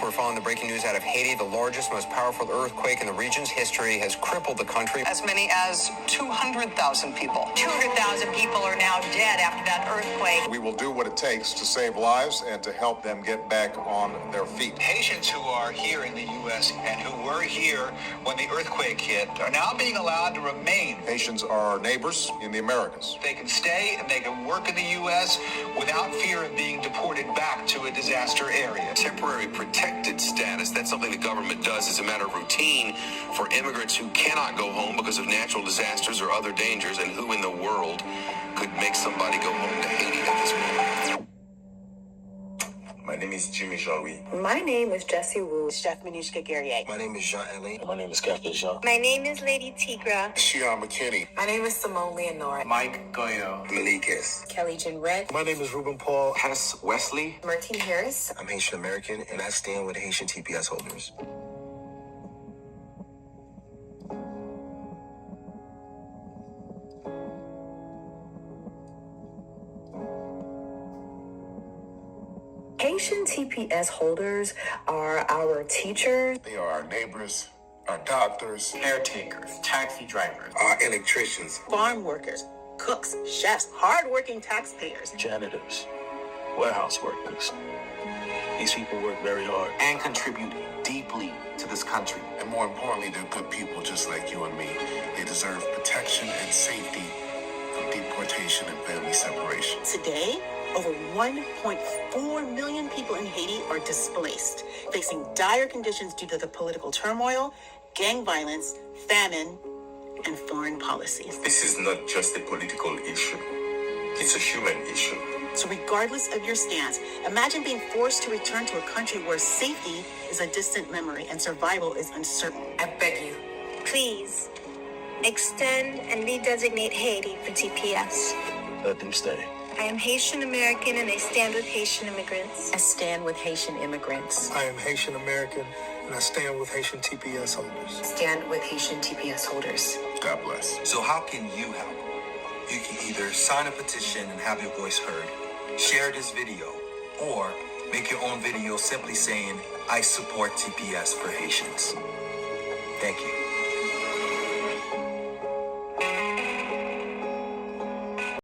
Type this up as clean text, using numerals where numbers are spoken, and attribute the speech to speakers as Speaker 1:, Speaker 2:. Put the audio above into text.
Speaker 1: We're following the breaking news out of Haiti. The largest, most powerful earthquake in the region's history has crippled the country.
Speaker 2: As many as 200,000 people.
Speaker 3: 200,000 people are now dead after that earthquake.
Speaker 4: We will do what it takes to save lives and to help them get back on their feet.
Speaker 5: Haitians who are here in the U.S. and who were here when the earthquake hit are now being allowed to remain.
Speaker 4: Haitians are our neighbors in the Americas.
Speaker 5: They can stay and they can work in the U.S. without fear of being deported back to a disaster area.
Speaker 6: Temporary protected status, that's something the government does as a matter of routine for immigrants who cannot go home because of natural disasters or other dangers, and who in the world could make somebody go home to Haiti at this moment.
Speaker 7: My name is Jimmy Jean-Louis.
Speaker 8: My name is Jessie Wu.
Speaker 3: Chef Manishka Guerrier.
Speaker 9: My name is Jean-Elie.
Speaker 10: My name is Captain Jean.
Speaker 11: My name is Lady Tigra.
Speaker 4: Shion McKinney.
Speaker 8: My name is Simone Leonora.
Speaker 12: Mike Goyo.
Speaker 13: Malikis.
Speaker 14: Kelly Jen Red.
Speaker 15: My name is Ruben Paul.
Speaker 16: Hess Wesley.
Speaker 14: Martine Harris.
Speaker 17: I'm Haitian American, and I stand with Haitian TPS holders.
Speaker 8: Haitian TPS holders are our teachers.
Speaker 4: They are our neighbors, our doctors,
Speaker 12: caretakers, taxi drivers,
Speaker 13: our electricians,
Speaker 3: farm workers, cooks, chefs, hardworking taxpayers,
Speaker 10: janitors, warehouse workers. These people work very hard
Speaker 12: and contribute deeply to this country.
Speaker 4: And more importantly, they're good people just like you and me. They deserve protection and safety from deportation and family separation.
Speaker 3: Today, over 1.4 million people in Haiti are displaced, facing dire conditions due to the political turmoil, gang violence, famine, and foreign policies.
Speaker 7: This is not just a political issue. It's a human issue.
Speaker 3: So regardless of your stance, imagine being forced to return to a country where safety is a distant memory and survival is uncertain.
Speaker 8: I beg you.
Speaker 11: Please, extend and redesignate Haiti for TPS.
Speaker 10: Let them stay.
Speaker 11: I am Haitian American and I stand with Haitian immigrants.
Speaker 14: I stand with Haitian immigrants.
Speaker 15: I am Haitian American, and I stand with Haitian TPS holders.
Speaker 14: Stand with Haitian TPS holders.
Speaker 4: God bless.
Speaker 9: So how can you help? You can either sign a petition and have your voice heard, share this video, or make your own video simply saying, I support TPS for Haitians. Thank you.